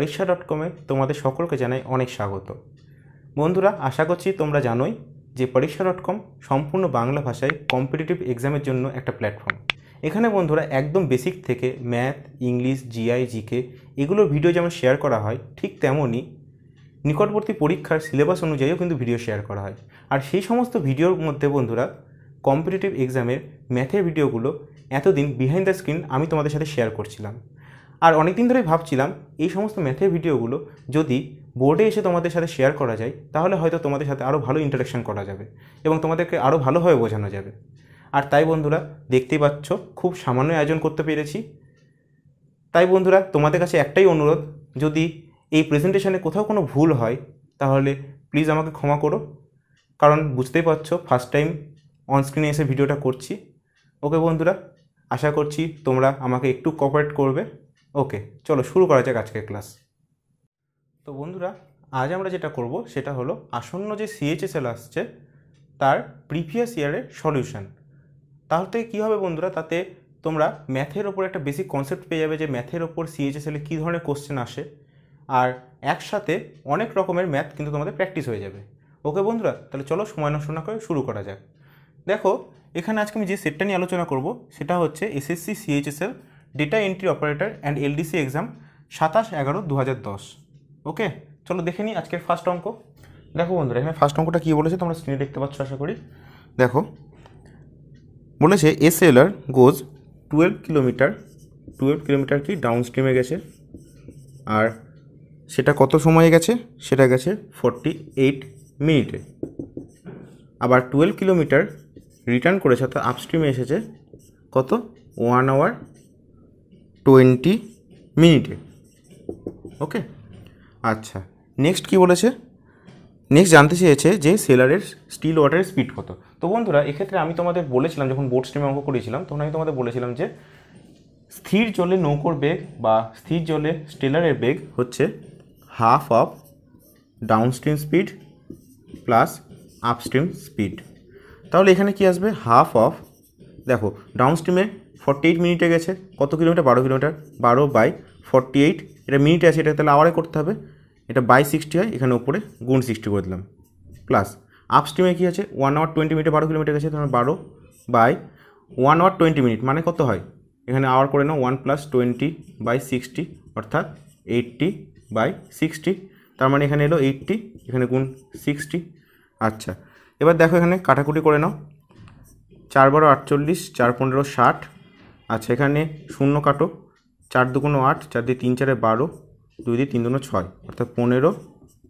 পরীক্ষা.com-এ তোমাদের সকলকে জানাই অনেক স্বাগত। বন্ধুরা, আশা করছি তোমরা জানোই যে পরীক্ষা.com সম্পূর্ণ বাংলা ভাষায় কম্পিটিটিভ এক্সামের জন্য একটা প্ল্যাটফর্ম। এখানে বন্ধুরা একদম বেসিক থেকে ম্যাথ, ইংলিশ, জিআই, জিকে এগুলোর ভিডিও যেমন শেয়ার করা হয়, ঠিক তেমনই নিকটবর্তী পরীক্ষার সিলেবাস অনুযায়ীও কিন্তু ভিডিও শেয়ার করা হয়। আর সেই সমস্ত ভিডিওর মধ্যে বন্ধুরা কম্পিটিটিভ এক্সামের ম্যাথের ভিডিওগুলো এতদিন বিহাইন্ড দ্য স্ক্রিন আমি তোমাদের সাথে শেয়ার করছিলাম। আর অনেক দিন ধরেই ভাবছিলাম এই সমস্ত ম্যাথের ভিডিওগুলো যদি বোর্ডে এসে তোমাদের সাথে শেয়ার করা যায় তাহলে হয়তো তোমাদের সাথে আরও ভালো ইন্টারাকশান করা যাবে এবং তোমাদেরকে আরও ভালোভাবে বোঝানো যাবে। আর তাই বন্ধুরা, দেখতেই পাচ্ছ খুব সামান্য আয়োজন করতে পেরেছি। তাই বন্ধুরা, তোমাদের কাছে একটাই অনুরোধ, যদি এই প্রেজেন্টেশনে কোথাও কোনো ভুল হয় তাহলে প্লিজ আমাকে ক্ষমা করো, কারণ বুঝতেই পারছো ফার্স্ট টাইম অনস্ক্রিনে এসে ভিডিওটা করছি। ওকে বন্ধুরা, আশা করছি তোমরা আমাকে একটু কোঅপারেট করবে। ওকে, চলো শুরু করা যাক আজকের ক্লাস। তো বন্ধুরা, আজ আমরা যেটা করব সেটা হলো আসন্ন যে সিএইচএসএল আসছে তার প্রিভিয়াস ইয়ারের সলিউশন। তাহলে কী হবে বন্ধুরা, তাতে তোমরা ম্যাথের ওপর একটা বেসিক কনসেপ্ট পেয়ে যাবে যে ম্যাথের ওপর সিএইচএসএলে কী ধরনের কোশ্চেন আসে, আর একসাথে অনেক রকমের ম্যাথ কিন্তু তোমাদের প্র্যাকটিস হয়ে যাবে। ওকে বন্ধুরা, তাহলে চলো সময় নষ্ট না করে শুরু করা যাক। দেখো, এখানে আজকে আমি যে সেটটা নিয়ে আলোচনা করব সেটা হচ্ছে SSC CHSL data entry operator and LDC exam 27/11/2010। ওকে, চলো দেখে নিই আজকের ফার্স্ট অঙ্ক। দেখো বন্ধুরা, এখানে ফার্স্ট অঙ্কটা কী বলেছে তোমরা স্ক্রিনে দেখতে পাচ্ছ আশা করি। দেখো, বলেছে এ সেলার গোজ 12 কিলোমিটার কি ডাউন স্ট্রিমে গেছে, আর সেটা কত সময়ে গেছে, সেটা গেছে 48 মিনিটে। আবার 12 কিলোমিটার রিটার্ন করেছে, অর্থাৎ আপস্ট্রিমে এসেছে কত, 1 আওয়ার 20 মিনিটে। ওকে, আচ্ছা, নেক্সট কি বলেছে, নেক্সট জানতে চেয়েছে যে সেলারের স্টিল ওয়াটারের স্পিড কত। তো বন্ধুরা, এক্ষেত্রে আমি তোমাদের বলেছিলাম, যখন বোর্ড স্ট্রিমে অঙ্ক করেছিলাম তখন আমি তোমাদের বলেছিলাম যে স্থির জলে নৌকোর বেগ বা স্থির জলে স্টেলারের বেগ হচ্ছে half of downstream speed plus upstream speed. তাহলে এখানে কি আসবে, হাফ অফ, দেখো ডাউনস্ট্রিমে 48 মিনিটে গেছে, কত কিলোমিটার, 12 কিলোমিটার, 12/48, এটা মিনিটে আছে, এটা তাহলে আওয়ারে করতে হবে, এটা বাই 60 হয়, এখানে উপরে গুণ 60 করে দিলাম, প্লাস আপস্ট্রিমে কী আছে, 1 আওয়ার 20 মিনিটে 12 কিলোমিটার গেছে, তখন 12/1 আওয়ার 20 মিনিট মানে কত হয়, এখানে আওয়ার করে নাও, 1 + 20/60 অর্থাৎ 80/60, তার মানে এখানে এলো 80, এখানে গুণ 60। আচ্ছা, এবার দেখো এখানে কাটাকুটি করে নাও, 4 × 12 = 48, 4 × 15 = 60। আচ্ছা, এখানে শূন্য কাটো, 4 × 2 = 8, 4 দিয়ে 3 × 4 = 12, 2 দিয়ে 3 × 2 = 6, অর্থাৎ 15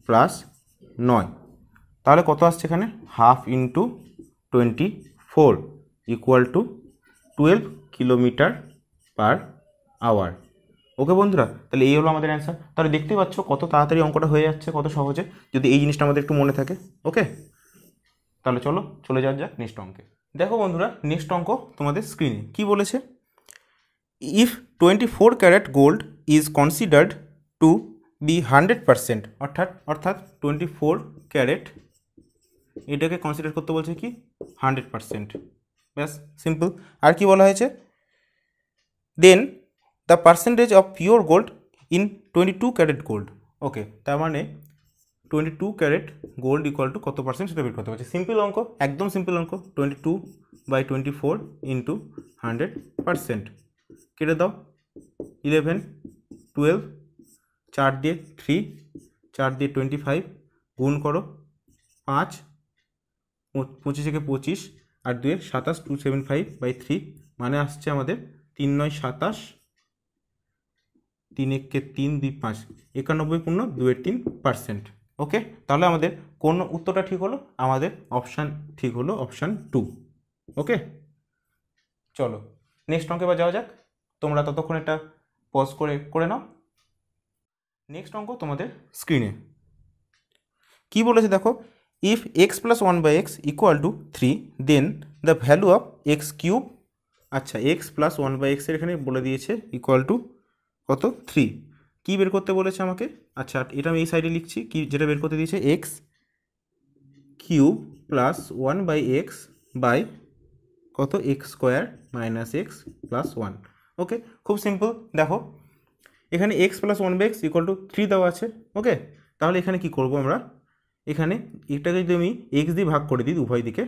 + 9। তাহলে কত আসছে এখানে, হাফ ইন্টু 24 = 12 কিলোমিটার/আওয়ার। ওকে বন্ধুরা, তাহলে এই হলো আমাদের অ্যান্সার। তাহলে দেখতেই পাচ্ছ কত তাড়াতাড়ি অঙ্কটা হয়ে যাচ্ছে, কত সহজে, যদি এই জিনিসটা আমাদের একটু মনে থাকে। ওকে, তাহলে চলো চলে যাওয়া যাক নেক্সট অঙ্কে। দেখো বন্ধুরা, নেক্সট অঙ্ক তোমাদের স্ক্রিনে কি বলেছে, if 24 carat gold is considered to be 100%, অর্থাৎ 24 ক্যারেট এটাকে কনসিডার করতে বলছে কি 100%। ব্যাস, সিম্পল। আর কি বলা হয়েছে, then the percentage of pure gold in 22 carat gold. Okay, তার মানে 22 ক্যারেট গোল্ড ইকুয়াল টু কত পার্সেন্ট সেটা বের করতে পারছে। সিম্পল অঙ্ক, একদম সিম্পল অঙ্ক, 22/24 ইন্টু 100%, কেটে দাও, 11, 12, 4 দিয়ে 3, 4 দিয়ে 25, গুণ করো 5, 25 × 25 আর 2 = 27, 275/3 মানে আসছে আমাদের 3 × 9 = 27, 3 × 1 = 3, 2 = 5, 91.283%। ওকে, তাহলে আমাদের কোন উত্তরটা ঠিক হলো, আমাদের অপশান ঠিক হলো, অপশান 2। ওকে, চলো নেক্সট অঙ্কে এবার যাওয়া যাক। তোমরা ততক্ষণ এটা পজ করে নাও। নেক্সট অঙ্ক তোমাদের স্ক্রিনে কি বলেছে দেখো, if x + 1/x = 3 then the value of x³। আচ্ছা, x + 1/x এর এখানে বলে দিয়েছে ইকুয়াল টু কত, 3। কী বের করতে বলেছে আমাকে, আচ্ছা এটা আমি এই সাইডে লিখছি, কি যেটা বের করতে দিয়েছে, x³ + 1/x বাই কত, x² - x + 1। ওকে, খুব সিম্পল। দেখো এখানে X plus one by X equal to 3 দেওয়া আছে। ওকে, তাহলে এখানে কি করব আমরা, এখানে এটাকে যদি আমি এক্স দিয়ে ভাগ করে দিই উভয় দিকে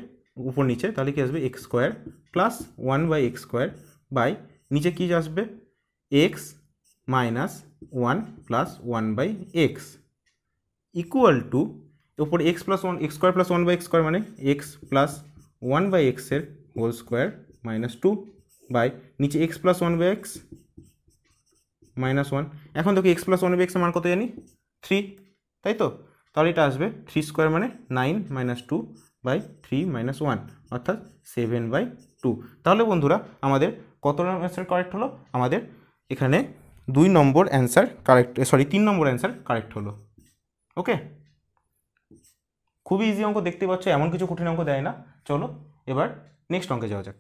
উপর নিচে, তাহলে কি আসবে x square plus 1/x square by নিচে কি আসবে x minus 1 plus 1/x equal to উপরে x plus 1 x square plus 1/x square মানে এক্স প্লাস 1/x এর হোল স্কোয়ার মাইনাস 2 বাই নিচে এক্স প্লাস 1/x মাইনাস 1। এখন দেখো এক্স প্লাস 1/x এর মান কত জানি 3, তাই তো, তাহলে এটা আসবে 3 স্কোয়ার মানে 9 মাইনাস 2 বাই 3 মাইনাস 1 অর্থাৎ 7/2। তাহলে বন্ধুরা আমাদের কত নম্বর অ্যান্সার কারেক্ট হলো, আমাদের এখানে 2 নম্বর অ্যান্সার কারেক্ট, সরি 3 নম্বর অ্যান্সার কারেক্ট হলো। ওকে, খুবই ইজি অঙ্ক দেখতে পাচ্ছ, এমন কিছু কঠিন অঙ্ক দেয় না। চলো এবার নেক্সট অঙ্কে যাওয়া যাক।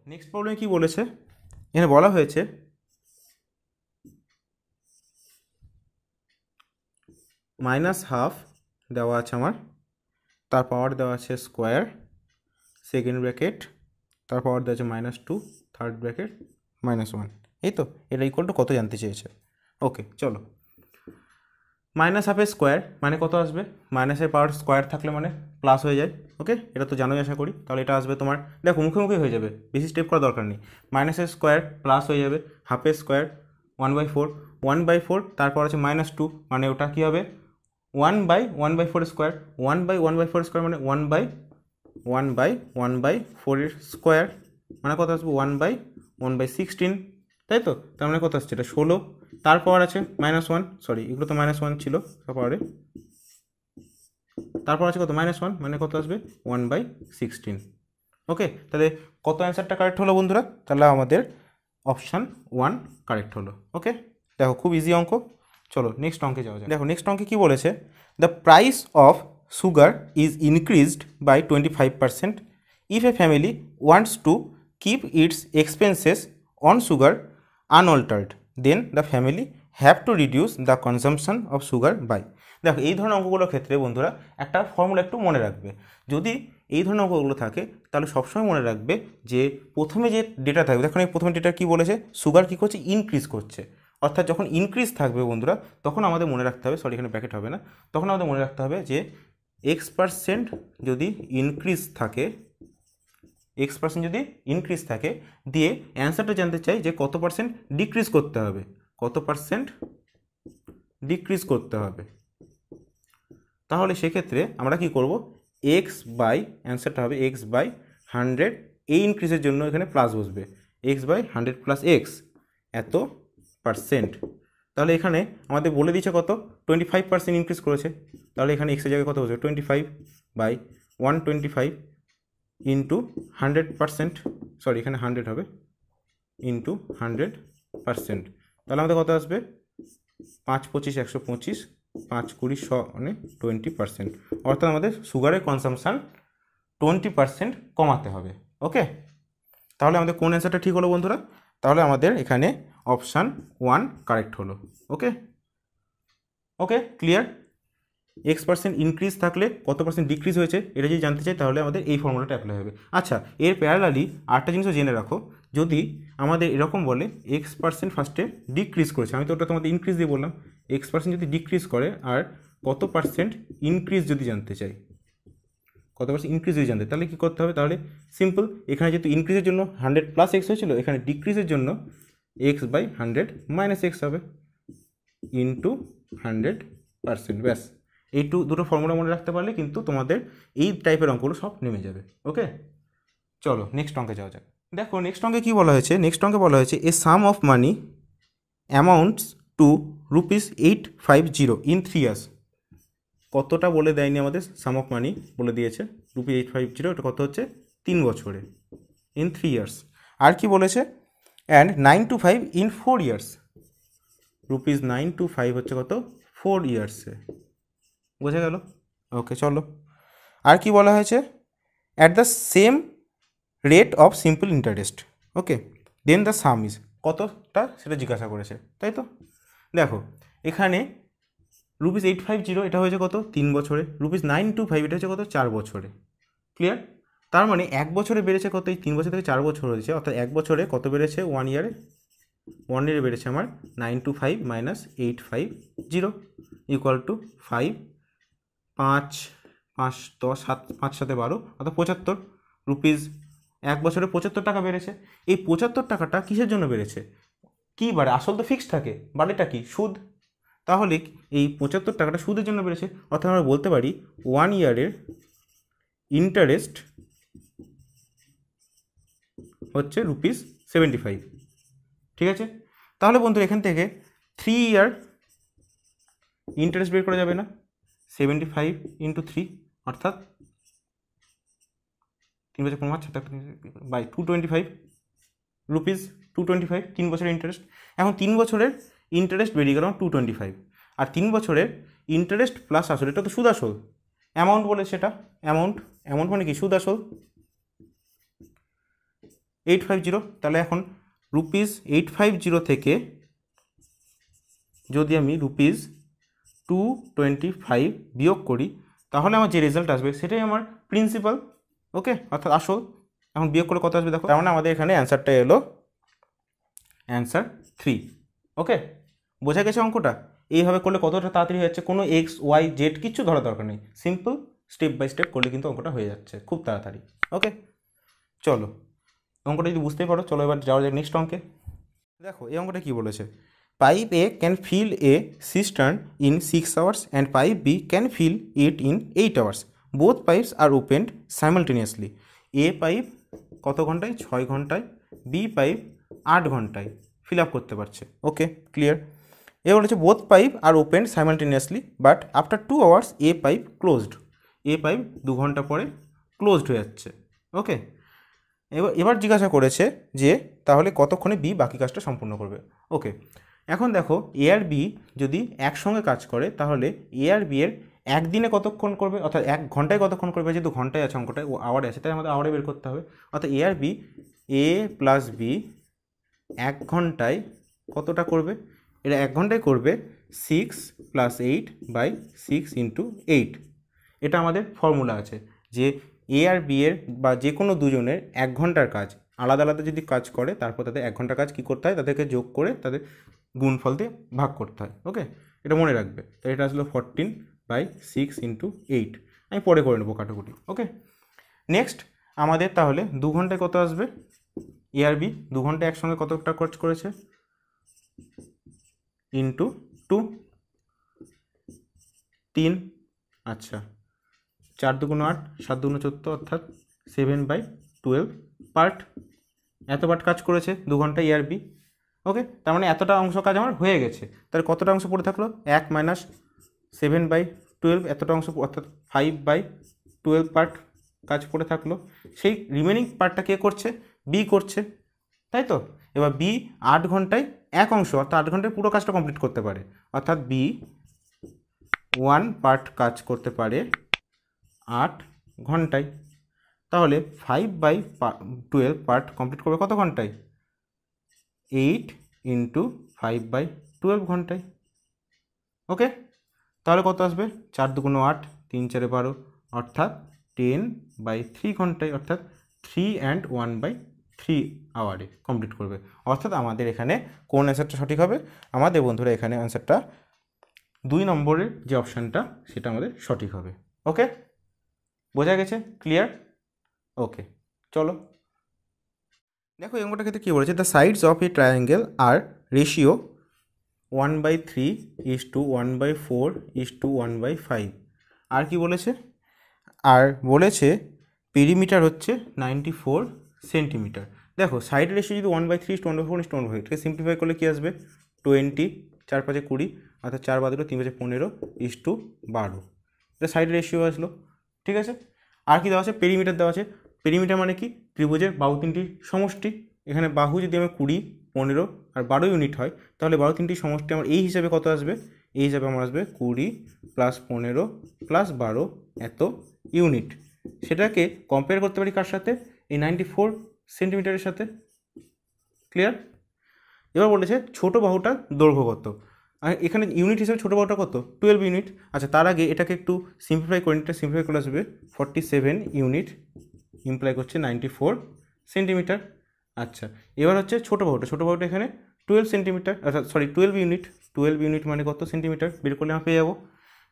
নেক্সট প্রবলেমে কি বলেছে, এখানে বলা হয়েছে -12 দেওয়া আছে আমার, তার পাওয়ার দেওয়া আছে স্কোয়ার সেকেন্ড ব্র্যাকেট, তার পাওয়ার দেওয়া আছে -2 থার্ড ব্র্যাকেট -1, এই তো, এটা ইকুয়াল টু কত জানতে চেয়েছে। ওকে চলো, -12 স্কোয়ার মানে কত আসবে, মাইনাসের পাওয়ার স্কোয়ার থাকলে মানে প্লাস হয়ে যায়। ওকে, এটা তো জানোই আশা করি। তাহলে এটা আসবে তোমার, দেখো মুখে হয়ে যাবে, বেশি স্টেপ করার দরকার নেই। মাইনাসের স্কোয়ার প্লাস হয়ে যাবে, হাফের স্কোয়ার 1/4, 1/4 তারপর আছে -2 মানে ওটা কী হবে 1/1/4 স্কোয়ার, 1/1/4 স্কোয়ার মানে 1/1/4 স্কোয়ার মানে কত আসবে 1/1/16, তাই তো, তার মানে কত আসছে এটা 16। তারপর আছে -1, সরি এগুলো তো -1 ছিল পাওয়ারে, তারপর আছে কত -1 মানে কত আসবে 1/16। ওকে, তাহলে কত অ্যান্সারটা কারেক্ট হলো বন্ধুরা, তাহলে আমাদের অপশান 1 কারেক্ট হলো। ওকে, দেখো খুব ইজি অঙ্ক। চলো নেক্সট অঙ্কে যাওয়া যায়। দেখো নেক্সট অঙ্কে কী বলেছে, the price of sugar is increased by 25% if a family wants to keep its expenses on sugar unaltered then the family have to reduce the consumption of sugar by. দেখো এই ধরনের অঙ্কগুলোর ক্ষেত্রে বন্ধুরা একটা ফর্মুলা একটু মনে রাখবে, যদি এই ধরনের অঙ্কগুলো থাকে তাহলে সবসময় মনে রাখবে যে প্রথমে যে ডেটা থাকবে, দেখুন এই প্রথমে ডেটা কী বলেছে, সুগার কী করছে ইনক্রিজ করছে, অর্থাৎ যখন ইনক্রিজ থাকবে বন্ধুরা তখন আমাদের মনে রাখতে হবে, সরি এখানে ব্র্যাকেট হবে না, তখন আমাদের মনে রাখতে হবে যে x% যদি ইনক্রিজ থাকে, x% যদি ইনক্রিজ থাকে দিয়ে অ্যান্সারটা জানতে চাই যে কত পার্সেন্ট ডিক্রিজ করতে হবে, কত পার্সেন্ট ডিক্রিজ করতে হবে। তাহলে সেক্ষেত্রে আমরা কি করব, অ্যান্সারটা হবে x/100, এই ইনক্রিজের জন্য এখানে প্লাস বসবে, x/100 প্লাস এক্স এত পার্সেন্ট। তাহলে এখানে আমাদের বলে দিচ্ছে কত 25% ইনক্রিজ করেছে, তাহলে এখানে এক্সের জায়গায় কত বসবে 25/125 ইন্টু 100%, সরি এখানে 100 হবে ইন্টু 100%, তাহলে আমাদের কত আসবে 5 25 125, 5 20 100 মানে 20%, অর্থাৎ আমাদের সুগারের কনসামশান 20% কমাতে হবে। ওকে, তাহলে আমাদের কোন অ্যান্সারটা ঠিক হলো বন্ধুরা, তাহলে আমাদের এখানে অপশান 1 কারেক্ট হলো। ওকে ওকে ক্লিয়ার, x% ইনক্রিজ থাকলে কত পার্সেন্ট ডিক্রিজ হয়েছে এটা যদি জানতে চাই তাহলে আমাদের এই ফর্মুলাটা অ্যাপ্লাই হবে। আচ্ছা, এর প্যারালালি আরেকটা জিনিসও জেনে রাখো, যদি আমাদের এরকম বলে x% ফার্স্টে ডিক্রিজ করেছে, আমি তো ওটা তোমাদের ইনক্রিজ দিয়ে বললাম, x% যদি ডিক্রিজ করে আর কত পার্সেন্ট ইনক্রিজ যদি জানতে চাই, কত পার্সেন্ট ইনক্রিজ যদি জানতে, তাহলে কী করতে হবে, তাহলে সিম্পল, এখানে যেহেতু ইনক্রিজের জন্য 100 প্লাস এক্স হয়েছিল, এখানে ডিক্রিজের জন্য x/100 মাইনাস এক্স হবে ইন্টু 100%, ব্যাস এই দুটো ফর্মুলা মনে রাখতে পারলে কিন্তু তোমাদের এই টাইপের অঙ্কগুলো সব নেমে যাবে। ওকে, চলো নেক্সট অঙ্কে যাওয়া যাক। দেখো নেক্সট অঙ্কে কী বলা হয়েছে, নেক্সট অঙ্কে বলা হয়েছে a sum of money amounts to ₹850 in 3 years. কতটা বলে দেয়নি আমাদের, সাম অফ মানি বলে দিয়েছে ₹850, এটা কত হচ্ছে 3 বছরে ইন 3 ইয়ার্স। আর কি বলেছে, অ্যান্ড 925 ইন 4 ইয়ার্স, ₹925 হচ্ছে কত 4 ইয়ার্সে, বোঝা গেল। ওকে চলো, আর কি বলা হয়েছে, at the same rate of simple interest. Okay, then the sum is, কতটা সেটা জিজ্ঞাসা করেছে, তাই তো। দেখো এখানে ₹850 এটা হয়েছে কত 3 বছরে, ₹925 এটা হচ্ছে কত 4 বছরে, ক্লিয়ার। তার মানে 1 বছরে বেড়েছে কত, এই 3 বছর থেকে 4 বছর হয়েছে, অর্থাৎ 1 বছরে কত বেড়েছে 1 ইয়ারে 1 এর বেড়েছে আমার 925 মাইনাস 850 ইকুয়াল টু 5 5 5 10 7 5 7 12 অর্থাৎ 75 রুপিস। এক বছরে 75 টাকা বেড়েছে। এই 75 টাকাটা কিসের জন্য বেড়েছে? কি বাড়ে? আসল তো ফিক্সড থাকে, বাড়েটা কি? সুদ। তাহলে এই 75 টাকাটা সুদের জন্য বেড়েছে, অর্থাৎ আমরা বলতে পারি 1 ইয়ারের ইন্টারেস্ট হচ্ছে রুপিস 75। ঠিক আছে, তাহলে বন্ধুরা এখান থেকে 3 ইয়ার ইন্টারেস্ট বের করা যাবে না? 75 ইন্টু 3 অর্থাৎ 3 বছর 5 বাই 225 রুপিস 225 3 বছরের ইন্টারেস্ট। এখন 3 বছরের ইন্টারেস্ট বেরিয়ে গেল 225, আর 3 বছরের ইন্টারেস্ট প্লাস আসল, এটা তো সুদ আসল অ্যামাউন্ট বলে, সেটা অ্যামাউন্ট মানে কি? সুদ আসল 850। তাহলে এখন রুপিস 850 থেকে যদি আমি রুপিস 225 বিয়োগ করি, তাহলে আমার যে রেজাল্ট আসবে সেটাই আমার প্রিন্সিপাল। ওকে, অর্থাৎ আসল। এখন বিয়োগ করে কত আসবে দেখো, তার মানে আমাদের এখানে অ্যান্সারটা এলো অ্যান্সার 3। ওকে, বোঝা গেছে অঙ্কটা? এইভাবে করলে কতটা তাড়াতাড়ি হয়ে যাচ্ছে, কোনো এক্স ওয়াই জেড কিচ্ছু ধরা দরকার নেই, সিম্পল স্টেপ বাই স্টেপ করলে কিন্তু অঙ্কটা হয়ে যাচ্ছে খুব তাড়াতাড়ি। ওকে, চলো অঙ্কটা যদি বুঝতেই পারো, চলো এবার যাওয়া যায় নেক্সট অঙ্কে। দেখো এই অঙ্কটা কী বলেছে, pipe A can fill a cistern in 6 hours and pipe B can fill it in 8 hours। Both pipes are opened simultaneously. A pipe কত ঘন্টায়? 6 ঘন্টায়। বি পাইপ 8 ঘন্টায় ফিল আপ করতে পারছে। ওকে, ক্লিয়ার। এ বলেছে both pipe are opened simultaneously but after 2 hours A pipe closed. A pipe 2 ঘন্টা পরে ক্লোজড হয়ে যাচ্ছে। ওকে, এবার জিজ্ঞাসা করেছে যে তাহলে কতক্ষণে বি বাকি কাজটা সম্পূর্ণ করবে। ওকে, এখন দেখো এ আর বি যদি একসঙ্গে কাজ করে, তাহলে এ আর বি এর একদিনে কতক্ষণ করবে, অর্থাৎ 1 ঘন্টায় কতক্ষণ করবে। যেহেতু ঘন্টায় আছে অঙ্কটায়, ও আওয়ারে আছে, তাই আমাদের আওয়ারে বের করতে হবে। অর্থাৎ এ আর বি, এ প্লাস বি 1 ঘন্টায় কতটা করবে? এটা 1 ঘন্টায় করবে 6 + 8 বাই 6 × 8। এটা আমাদের ফর্মুলা আছে যে এ আর বি এর বা যে কোনো দুজনের 1 ঘন্টার কাজ আলাদা আলাদা যদি কাজ করে, তারপর তাদের 1 ঘন্টার কাজ কী করতে হয়, তাদেরকে যোগ করে তাদের গুণফল দিয়ে ভাগ করতে হয়। ওকে, এটা মনে রাখবে। তো এটা আসলে 14 বাই 6 × 8। আমি পরে করে নেবো কাটাকুটি। ওকে, নেক্সট আমাদের তাহলে 2 ঘন্টায় কত আসবে? এ আর বি 2 ঘন্টায় একসঙ্গে কতটা কাজ করেছে? ইন্টু 2 3। আচ্ছা, 4 × 2 = 8, 7 × 2 = 14, অর্থাৎ 7/12 পার্ট। এত পার্ট কাজ করেছে 2 ঘন্টায় এ আর বি। ওকে, তার মানে এতটা অংশ কাজ আমার হয়ে গেছে। তাহলে কতটা অংশ পড়ে থাকলো? 1 - 7/12, এতটা অংশ, অর্থাৎ 5/12 পার্ট কাজ পড়ে থাকলো। সেই রিমেনিং পার্টটা কে করছে? বি করছে, তাই তো। এবার বি 8 ঘন্টায় এক অংশ, অর্থাৎ 8 ঘন্টায় পুরো কাজটা কমপ্লিট করতে পারে, অর্থাৎ বি 1 পার্ট কাজ করতে পারে 8 ঘন্টায়। তাহলে 5/12 পার্ট কমপ্লিট করবে কত ঘন্টায়? 8 × 5/12 ঘন্টায়। ওকে, তাহলে কত আসবে? 4 × 2 = 8, 3 × 4 = 12, অর্থাৎ 10/3 ঘন্টায়, অর্থাৎ 3 and 1/3 আওয়ারে কমপ্লিট করবে। অর্থাৎ আমাদের এখানে কোন অ্যান্সারটা সঠিক হবে? আমাদের বন্ধুরা এখানে অ্যান্সারটা 2 নম্বরের যে অপশানটা সেটা আমাদের সঠিক হবে। ওকে, বোঝা গেছে? ক্লিয়ার? ওকে, চলো দেখো এই অঙ্কটার ক্ষেত্রে কী বলেছে, the sides of a triangle are ratio 1/3 = 1/4 = 1/5। আর কি বলেছে? আর বলেছে পেরিমিটার হচ্ছে 94 সেন্টিমিটার। দেখো সাইড রেশিও যদি 1/3 = 1/4 = 1/5, এটাকে সিম্পলিফাই করলে কী আসবে? 20, 4 × 5 = 20, অর্থাৎ 4 বাদ দিল, 3 × 5 = 15 = 12। এটা সাইড রেশিও আসলো। ঠিক আছে, আর কি দেওয়া আছে? পেরিমিটার দেওয়া আছে। পেরিমিটার মানে কি? ত্রিভুজের বাহু তিনটির সমষ্টি। এখানে বাহু যদি আমার 20, 15 আর 12 ইউনিট হয়, তাহলে বাহু তিনটির সমষ্টি আমার এই হিসাবে কত আসবে? এই হিসাবে আমার আসবে 20 + 15 + 12 এত ইউনিট। সেটাকে কম্পেয়ার করতে পারি কার সাথে? এই 94 সেন্টিমিটারের সাথে। ক্লিয়ার? এবার বলেছে ছোটো বাহুটার দৈর্ঘ্য কত। আর এখানে ইউনিট হিসেবে ছোটো বাহুটা কত? 12 ইউনিট। আচ্ছা, তার আগে এটাকে একটু সিম্পলিফাই করে নিতে, সিম্পলিফাই করে আসবে 47 ইউনিট, ইমপ্লাই করছে 94 সেন্টিমিটার। আচ্ছা, এবার হচ্ছে ছোটো বাহুটা। ছোটো বাহুটা এখানে 12 সেন্টিমিটার, আচ্ছা সরি 12 ইউনিট মানে কত সেন্টিমিটার বের করলে আমরা পেয়ে যাবো।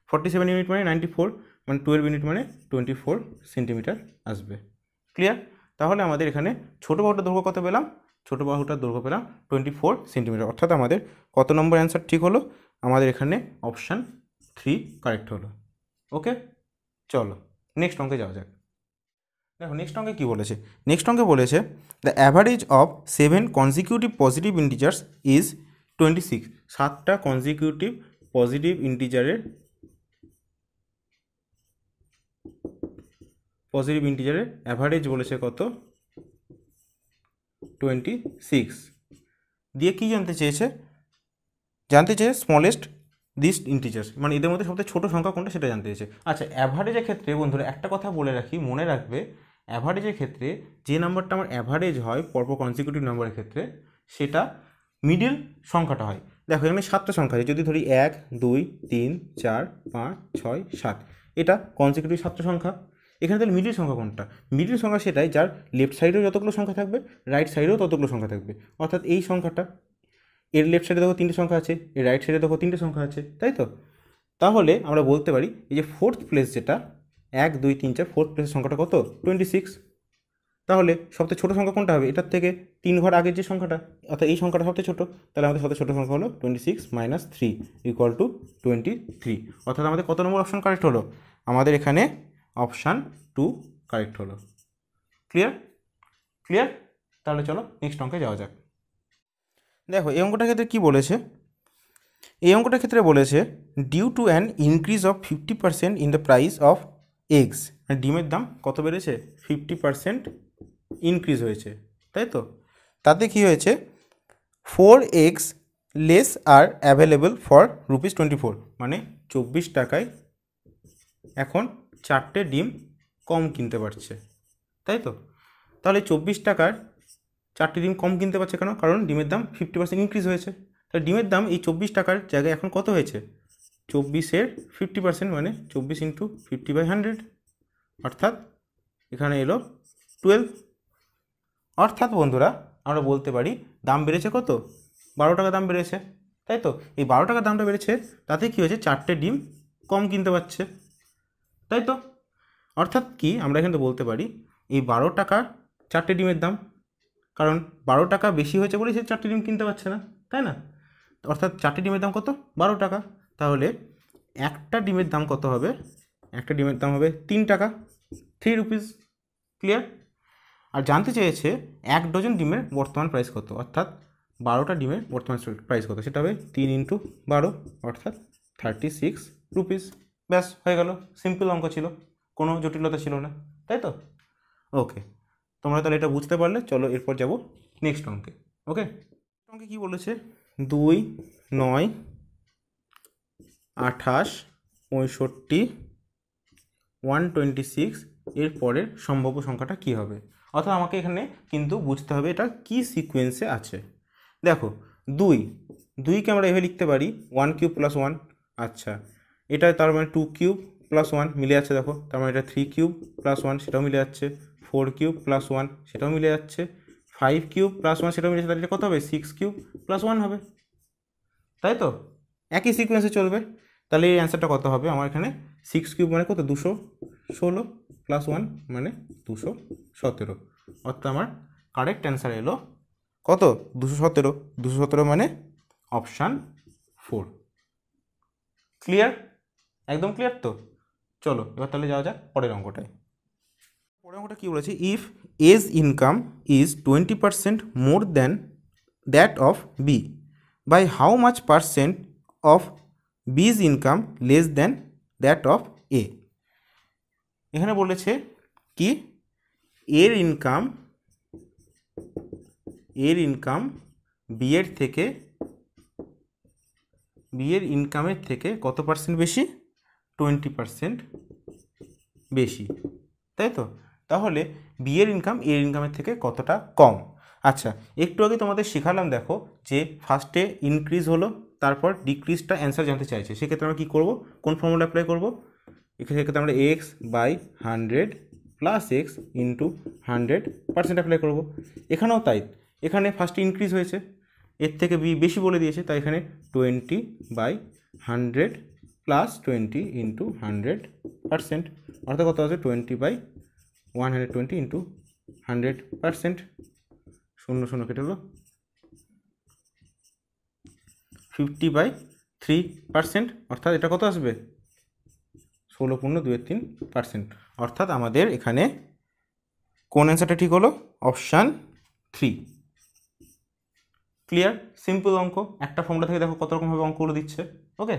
47 ইউনিট মানে 94, মানে 12 ইউনিট মানে 24 সেন্টিমিটার আসবে। ক্লিয়ার? তাহলে আমাদের এখানে ছোটো বাহুটার দৈর্ঘ্য কত পেলাম? ছোটো বাহুটার দৈর্ঘ্য পেলাম 24 সেন্টিমিটার। অর্থাৎ আমাদের কত নম্বর অ্যান্সার ঠিক হলো? আমাদের এখানে অপশান 3 কারেক্ট হলো। ওকে, চলো নেক্সট অঙ্কে যাওয়া যাক। দেখো নেক্সট অঙ্কে কী বলেছে। নেক্সট অঙ্কে বলেছে the average of 7 consecutive positive integers is 26। 7টা কনজিকিউটিভ পজিটিভ ইন্টিজারের অ্যাভারেজ বলেছে কত? 26। দিয়ে কী জানতে চেয়েছে স্মলেস্ট দিস ইন্টিজার্স, মানে এদের মধ্যে সবথেকে ছোটো সংখ্যা কোনটা সেটা জানতে চেয়েছে। আচ্ছা, অ্যাভারেজের ক্ষেত্রে বন্ধুরা একটা কথা বলে রাখি, মনে রাখবে অ্যাভারেজের ক্ষেত্রে যে নাম্বারটা আমার অ্যাভারেজ হয় পরপর কনজিকিউটিভ নাম্বারের ক্ষেত্রে, সেটা মিডিল সংখ্যাটা হয়। দেখো এখানে 7টা সংখ্যা আছে, যদি ধরি 1 2 3 4 5 6 7, এটা কনজিকিউটিভ 7টা সংখ্যা। এখানে তাহলে মিডিল সংখ্যা কোনটা? মিডিল সংখ্যা সেটাই যার লেফট সাইডেও যতগুলো সংখ্যা থাকবে, রাইট সাইডেও ততগুলো সংখ্যা থাকবে। অর্থাৎ এই সংখ্যাটা, এর লেফট সাইডে দেখো 3টে সংখ্যা আছে, এর রাইট সাইডে দেখো 3টে সংখ্যা আছে, তাই তো? তাহলে আমরা বলতে পারি এই যে ফোর্থ প্লেস যেটা 1 2 3 4, ফোর্থ প্লেসের সংখ্যাটা কত? 26। তাহলে সবথেকে ছোটো সংখ্যা কোনটা হবে? এটার থেকে 3 ঘর আগের যে সংখ্যাটা, অর্থাৎ এই সংখ্যাটা সবথেকে ছোটো। তাহলে আমাদের সবথেকে ছোটো সংখ্যা হলো 26 - 3 = 23। অর্থাৎ আমাদের কত নম্বর অপশান কারেক্ট হলো? আমাদের এখানে অপশান 2 কারেক্ট হলো। ক্লিয়ার? তাহলে চলো নেক্সট অঙ্কে যাওয়া যাক। দেখো এই অঙ্কটার ক্ষেত্রে কী বলেছে? এই অঙ্কটার ক্ষেত্রে বলেছে due to an increase of 50% in the price of eggs, ডিমের দাম কত বেড়েছে? 50% ইনক্রিজ হয়েছে, তাই তো? তাতে কি হয়েছে? 4 eggs less R available for ₹24, মানে 24 টাকায় এখন 4টে ডিম কম কিনতে পারছে, তাই তো? তাহলে 24 টাকার 4টে ডিম কম কিনতে পারছে কেন? কারণ ডিমের দাম 50% ইনক্রিজ হয়েছে। তাহলে ডিমের দাম এই 24 টাকার জায়গায় এখন কত হয়েছে? 24-এর 50%, মানে 24 × 50/100, অর্থাৎ এখানে এলো 12। অর্থাৎ বন্ধুরা আমরা বলতে পারি দাম বেড়েছে কত? 12 টাকা দাম বেড়েছে, তাই তো? এই 12 টাকা দামটা বেড়েছে, তাতে কী হয়েছে? 4টে ডিম কম কিনতে পারছে, তাই তো? অর্থাৎ কি আমরা এখানে বলতে পারি এই 12 টাকা 4টে ডিমের দাম, কারণ 12 টাকা বেশি হয়েছে বলেই সে 4টে ডিম কিনতে পারছে না, তাই না? অর্থাৎ 4টে ডিমের দাম কত? 12 টাকা। তাহলে একটা ডিমের দাম কত হবে? একটা ডিমের দাম হবে 3 টাকা, 3 রুপিস। ক্লিয়ার? আর জানতে চেয়েছে 1 ডজন ডিমের বর্তমান প্রাইস কত, অর্থাৎ 12টা ডিমের বর্তমান প্রাইস কত, সেটা হবে 3 × 12, অর্থাৎ 36 রুপিস। ব্যাস হয়ে গেল, সিম্পল অঙ্ক ছিল, কোনো জটিলতা ছিল না, তাই তো? ওকে, তোমরা তাহলে এটা বুঝতে পারলে। চলো এরপর যাব নেক্সট অঙ্কে। ওকে, অঙ্কে কী বলেছে? 2 9 28 65 126 এর পরের সম্ভাব্য সংখ্যাটা কী হবে? অর্থাৎ আমাকে এখানে কিন্তু বুঝতে হবে এটা কী সিকোয়েন্সে আছে। দেখো 2কে আমরা এভাবে লিখতে পারি 1 কিউব + 1। আচ্ছা, এটা তার মানে 2 কিউব + 1 মিলে যাচ্ছে, দেখো তার মানে এটা 3 কিউব + 1 সেটাও মিলে যাচ্ছে, 4 কিউব + 1 সেটাও মিলে যাচ্ছে, 5 কিউব + 1 সেটাও মিলে যাচ্ছে। তাহলে এটা কত হবে? 6 কিউব + 1 হবে, তাই তো? একই সিকোয়েন্সে চলবে। তাহলে এই অ্যান্সারটা কত হবে? আমার এখানে 6 কিউব মানে কত? 216 + 1 মানে 217। অর্থাৎ আমার কারেক্ট অ্যান্সার এলো কত? 217। 217 মানে অপশান 4। ক্লিয়ার? একদম ক্লিয়ার তো? চলো এবার তাহলে যাওয়া যাক পরের অঙ্কটায়। পরের অঙ্কটা কী বলেছে? If A's income is 20% more than that of B, by how much percent of B's income less than that of A. এখানে বলেছে কি এর ইনকাম বি এর ইনকামের থেকে কত পার্সেন্ট বেশি? 20% বেশি, তাই তো? তাহলে বি এর ইনকাম এর ইনকামের থেকে কতটা কম? আচ্ছা, একটু আগে তোমাদের শেখালাম, দেখো যে ফার্স্টে ইনক্রিজ হলো, তারপর ডিক্রিজটা অ্যান্সার জানতে চাইছে, সেক্ষেত্রে আমরা কী করবো? কোন ফর্মুলা অ্যাপ্লাই করবো? সেক্ষেত্রে আমরা x/100 + x × 100% অ্যাপ্লাই করবো। এখানেও তাই, এখানে ফার্স্টে ইনক্রিজ হয়েছে, এর থেকে বি বেশি বলে দিয়েছে, তাই এখানে 20/100 প্লাস 20 ইন্টু 100%, অর্থাৎ কত আছে 20/120 ইন্টু 100%, 0 কেটে হলো 50/3%, অর্থাৎ এটা কত আসবে 16.23%, অর্থাৎ আমাদের এখানে কোন অ্যান্সারটা ঠিক হলো? অপশান 3। ক্লিয়ার? সিম্পল অঙ্ক, একটা ফর্মুলা থেকে দেখো কত রকমভাবে অঙ্কগুলো দিচ্ছে। ওকে,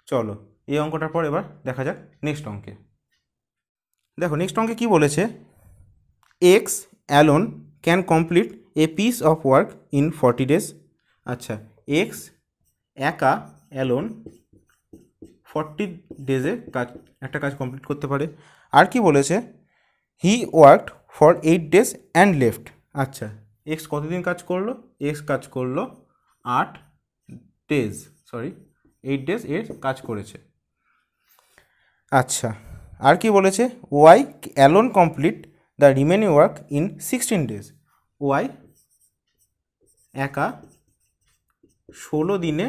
চলো এই অঙ্কটার পর এবার দেখা যাক নেক্সট অঙ্কে। দেখো নেক্সট অঙ্কে কি বলেছে, x alone can complete a piece of work in 40 days। আচ্ছা, এক্স একা অ্যালোন 40 days একটা কাজ কমপ্লিট করতে পারে। আর কি বলেছে, হি worked for 8 days and left. আচ্ছা, এক্স কতদিন কাজ করলো? এক্স কাজ করলো 8 days এর কাজ করেছে। আচ্ছা, আর কি বলেছে, Y alone complete the remaining work in 16 days। Y একা 16 দিনে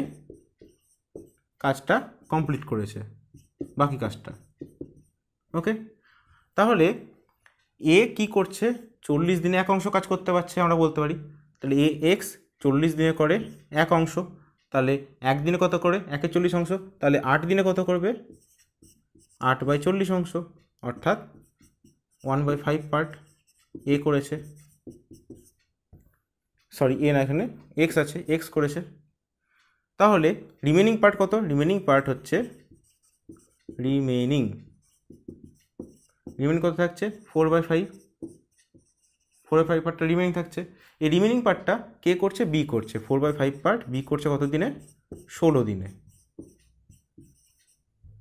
কাজটা কমপ্লিট করেছে, বাকি কাজটা। ওকে, তাহলে এ কি করছে, 40 দিনে এক অংশ কাজ করতে পারছে, আমরা বলতে পারি। তাহলে এ এক্স 40 দিনে করে এক অংশ, তাহলে একদিনে কত করে, 1/40 অংশ, তাহলে 8 দিনে কত করবে, 8/40 অংশ, অর্থাৎ 1/5 পার্ট এ করেছে। সরি, এ না, এখানে এক্স আছে, এক্স করেছে। তাহলে রিমেনিং পার্ট কত? রিমেনিং পার্ট হচ্ছে রিমেনিং কত থাকছে, 4/5। 4/5 পার্টটা রিমেনিং থাকছে। এই রিমেনিং পার্টটা কে করছে? বি করছে। 4/5 পার্ট বি করছে কত দিনে? 16 দিনে,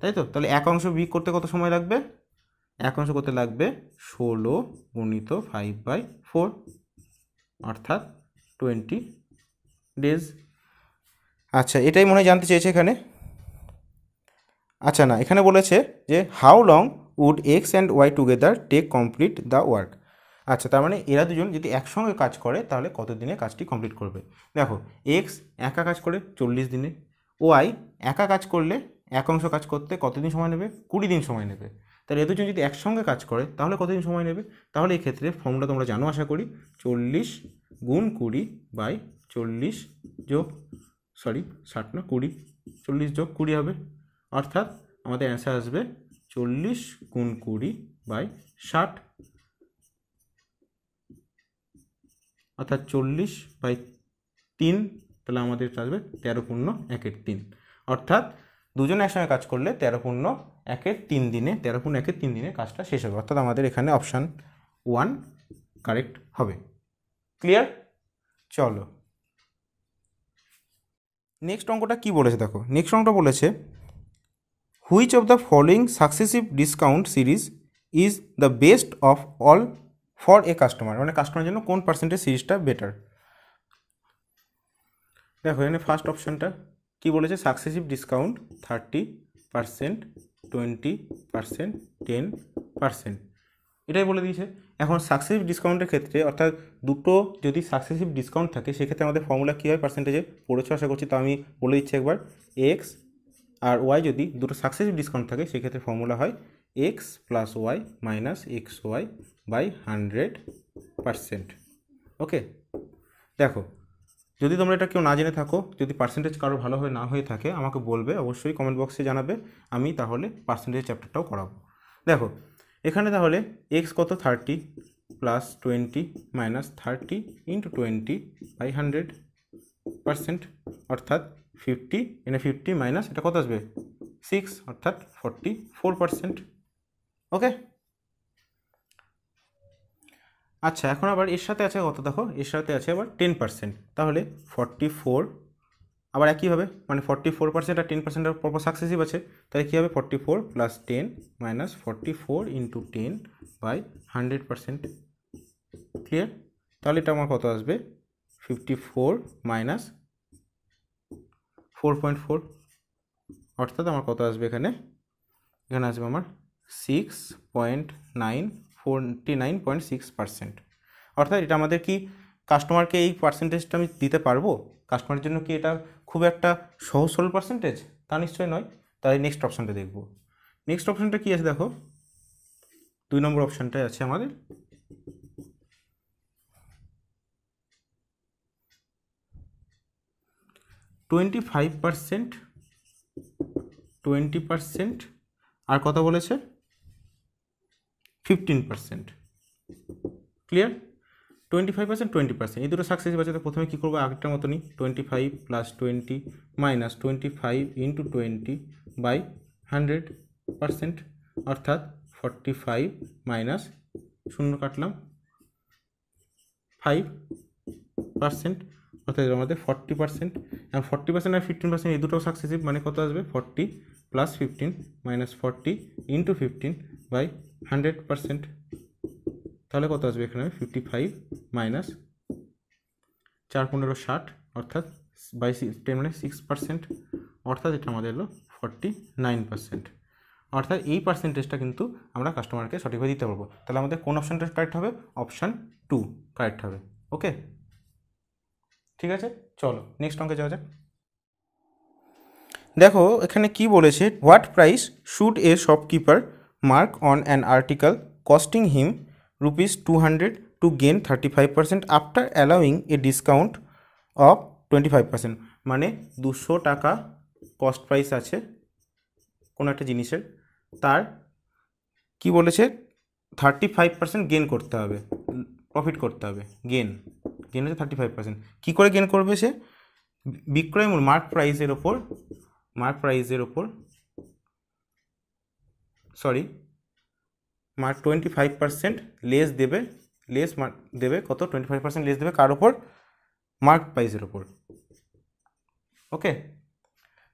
তাই তো? তাহলে এক অংশ বি করতে কত সময় লাগবে? এক অংশ করতে লাগবে 16 গুণিত 5/4, অর্থাৎ 20 days। আচ্ছা, এটাই মনে হয় জানতে চেয়েছে এখানে। আচ্ছা, না, এখানে বলেছে যে how long would X and Y together take complete the work. আচ্ছা, তার মানে এরা দুজন যদি একসঙ্গে কাজ করে তাহলে কত দিনে কাজটি কমপ্লিট করবে? দেখো, এক্স একা কাজ করে 40 দিনে, ওয়াই একা কাজ করলে এক অংশ কাজ করতে কতদিন সময় নেবে? 20 দিন সময় নেবে। তাহলে এ দুজন যদি একসঙ্গে কাজ করে তাহলে কতদিন সময় নেবে? তাহলে এই ক্ষেত্রে ফর্মুলা তোমরা জানো আশা করি, 40 গুণ 20/40 যোগ 40 যোগ 20 হবে, অর্থাৎ আমাদের অ্যান্সার আসবে 40 গুণ 20/60, অর্থাৎ 40/3। তাহলে আমাদের আসবে 13.1/3, অর্থাৎ দুজন একসঙ্গে কাজ করলে 13.1/3 দিনে 13.1/3 দিনে কাজটা শেষ হবে, অর্থাৎ আমাদের এখানে অপশান 1 কারেক্ট হবে। ক্লিয়ার? চলো নেক্সট অঙ্কটা কি বলেছে দেখো। নেক্সট অঙ্কটা বলেছে, which of the following successive discount series is the best of all for a customer. মানে কাস্টমারের জন্য কোন পার্সেন্টেজ সিরিজটা বেটার? দেখো এখানে ফার্স্ট অপশানটা কি বলেছে, সাকসেসিভ ডিসকাউন্ট 30%, 20%, 10%, এটাই বলে দিয়েছে। এখন সাকসেসিভ ডিসকাউন্টের ক্ষেত্রে, অর্থাৎ দুটো যদি সাকসেসিভ ডিসকাউন্ট থাকে সেক্ষেত্রে আমাদের ফর্মুলা কী হয় পার্সেন্টেজে, পড়েছো আশা করছি, তো আমি বলে দিচ্ছি একবার। এক্স আর ওয়াই যদি দুটো সাকসেসিভ ডিসকাউন্ট থাকে সেক্ষেত্রে ফর্মুলা হয় X plus Y minus X Y by 100%। Okay, দেখো যদি তোমরা এটা কেউ না জেনে থাকো, যদি পার্সেন্টেজ কারো ভালো হয়ে না হয়ে থাকে আমাকে বলবে, অবশ্যই কমেন্ট বক্সে জানাবে, আমি তাহলে পার্সেন্টেজ চ্যাপ্টারটাও করাবো। দেখো এখানে তাহলে এক্স কত, 30 প্লাস 20 মাইনাস 30 ইন্টু 20/100%, অর্থাৎ 50, এনে 50 মাইনাস এটা কত আসবে 6, অর্থাৎ 44%। ওকে, আচ্ছা, এখন আবার এর সাথে আছে কত, দেখো এর সাথে আছে আবার 10%, তাহলে 44 আবার একইভাবে, মানে 44% আর 10% পরপর সাকসেসিভ আছে, তাহলে কী হবে 44 প্লাস 10 মাইনাস 44 ইন্টু 10/100%। ক্লিয়ার? তাহলে এটা আমার কত আসবে 54 মাইনাস 4.4, অর্থাৎ আমার কত আসবে এখানে আসবে আমার 49.6%, অর্থাৎ এটা আমাদের কি কাস্টমারকে এই পার্সেন্টেজটা আমি দিতে পারবো? কাস্টমারের জন্য কি এটা খুব একটা সহজ সরল পার্সেন্টেজ? তা নিশ্চয়ই নয়। তাই নেক্সট অপশানটা দেখব। নেক্সট অপশানটা কী আছে দেখো, 2 নম্বর অপশানটাই আছে আমাদের 25%, 20% আর কত বলেছে 15%। ক্লিয়ার? 25% 20% এই দুটো সাকসেসিভ আছে। তো প্রথমে কী করবো, আগেরটার মতনই 25 + 20 মাইনাস 25 × 20 বাই 100%, অর্থাৎ 45 মাইনাস 0 কাটলাম 5%, অর্থাৎ এর মধ্যে 40%। এবং 40% আর 15% এই দুটো সাকসেসিভ, মানে কত আসবে 40 + 15 মাইনাস 40 × 15 বাই 100%। তাহলে কত আসবে এখানে 55 মাইনাস 4 15 60, অর্থাৎ বাই 10 মানে 6%, অর্থাৎ এটা আমাদের হলো 49%। অর্থাৎ এই পার্সেন্টেজটা কিন্তু আমরা কাস্টমারকে সঠিকভাবে দিতে পারবো। তাহলে আমাদের কোন অপশানটা কারেক্ট হবে? অপশান 2 কারেক্ট হবে। ওকে, ঠিক আছে, চলো নেক্সট অঙ্কে যাওয়া যাক। দেখো এখানে কি বলেছে, what price should A shopkeeper mark on an article costing him ₹200 two gain 35% after allowing A discount of 25%। মানে 200 টাকা কস্ট প্রাইস আছে কোনো একটা জিনিসের, তার কি বলেছে 35% গেন করতে হবে, প্রফিট করতে হবে। গেন হচ্ছে 35%। কী করে গেন করবে সে? বিক্রয় মূল্য মার্ক প্রাইসের ওপর মার্ক 25% লেস দেবে, দেবে কত 25% লেস দেবে কার ওপর? মার্ক প্রাইসের ওপর। ওকে,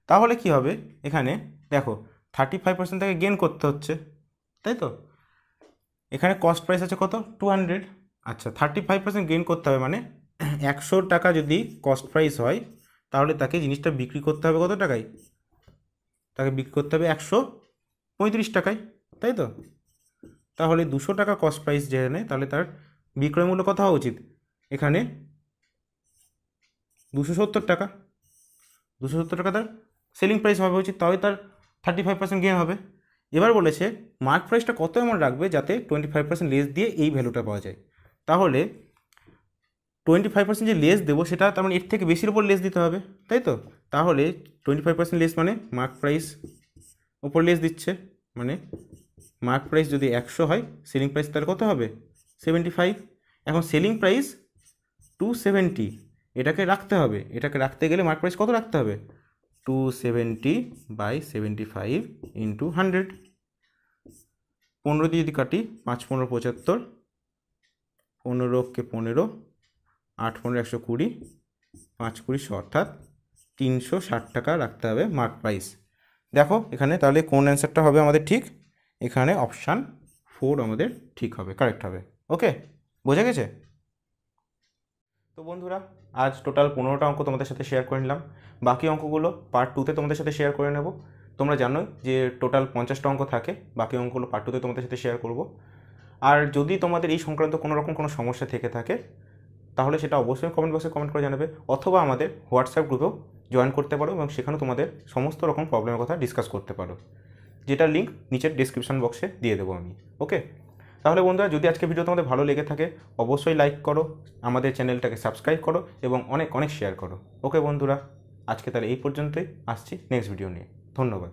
তাহলে কি হবে এখানে দেখো 35% থেকে গেন করতে হচ্ছে, তাই তো? এখানে কস্ট প্রাইস আছে কত 200। আচ্ছা, 35% গেন করতে হবে, মানে 100 টাকা যদি কস্ট প্রাইস হয় তাহলে তাকে জিনিসটা বিক্রি করতে হবে কত টাকায়? তাকে বিক্রি করতে হবে 135 টাকায়, তাই তো? তাহলে 200 টাকা কস্ট প্রাইস যেখানে, তাহলে তার বিক্রয় মূল্য কত হওয়া উচিত? এখানে 270 টাকা। 270 টাকা তার সেলিং প্রাইস হওয়া উচিত, তাহলে তার 35% গেন হবে। এবার বলেছে মার্ক প্রাইসটা কত এমন রাখবে যাতে 25% লেস দিয়ে এই ভ্যালুটা পাওয়া যায়। তাহলে 25% যে লেস দেবো সেটা তার মানে এর থেকে বেশির ওপর লেস দিতে হবে, তাই তো? তাহলে 25% লেস মানে মার্ক প্রাইস ওপর লেস দিচ্ছে, মানে মার্ক প্রাইস যদি 100 হয়, সেলিং প্রাইস তার কত হবে 75। এখন সেলিং প্রাইস 270, এটাকে রাখতে হবে। এটাকে রাখতে গেলে মার্ক প্রাইস কত রাখতে হবে? 270 বাই 75 ইন্টু 100। 15 দিয়ে যদি কাটি 5 15 75, 15 কে 15, 8 15 120, 5 20 100, অর্থাৎ 360 টাকা রাখতে হবে মার্ক প্রাইস। দেখো এখানে তাহলে কোন অ্যান্সারটা হবে আমাদের ঠিক? এখানে অপশান 4 আমাদের ঠিক হবে, কারেক্ট হবে। ওকে, বোঝা গেছে? তো বন্ধুরা, আজ টোটাল 15টা অঙ্ক তোমাদের সাথে শেয়ার করে নিলাম। বাকি অঙ্কগুলো পার্ট 2তে তোমাদের সাথে শেয়ার করে নেব। তোমরা জানোই যে টোটাল 50টা অঙ্ক থাকে, বাকি অঙ্কগুলো পার্ট 2তে তোমাদের সাথে শেয়ার করব। আর যদি তোমাদের এই সংক্রান্ত কোনো সমস্যা থেকে থাকে তাহলে সেটা অবশ্যই কমেন্ট বক্সে কমেন্ট করে জানাবে, অথবা আমাদের হোয়াটসঅ্যাপ গ্রুপেও জয়েন করতে পারো এবং সেখানে তোমাদের সমস্ত রকম প্রবলেমের কথা ডিসকাস করতে পারো, যেটার লিঙ্ক নিচের ডিসক্রিপশন বক্সে দিয়ে দেবো আমি। ওকে, তাহলে বন্ধুরা, যদি আজকে ভিডিও তোমাদের ভালো লেগে থাকে অবশ্যই লাইক করো, আমাদের চ্যানেলটাকে সাবস্ক্রাইব করো এবং অনেক শেয়ার করো। ওকে বন্ধুরা, আজকে তাহলে এই পর্যন্তই, আসছি নেক্সট ভিডিও নিয়ে। ধন্যবাদ।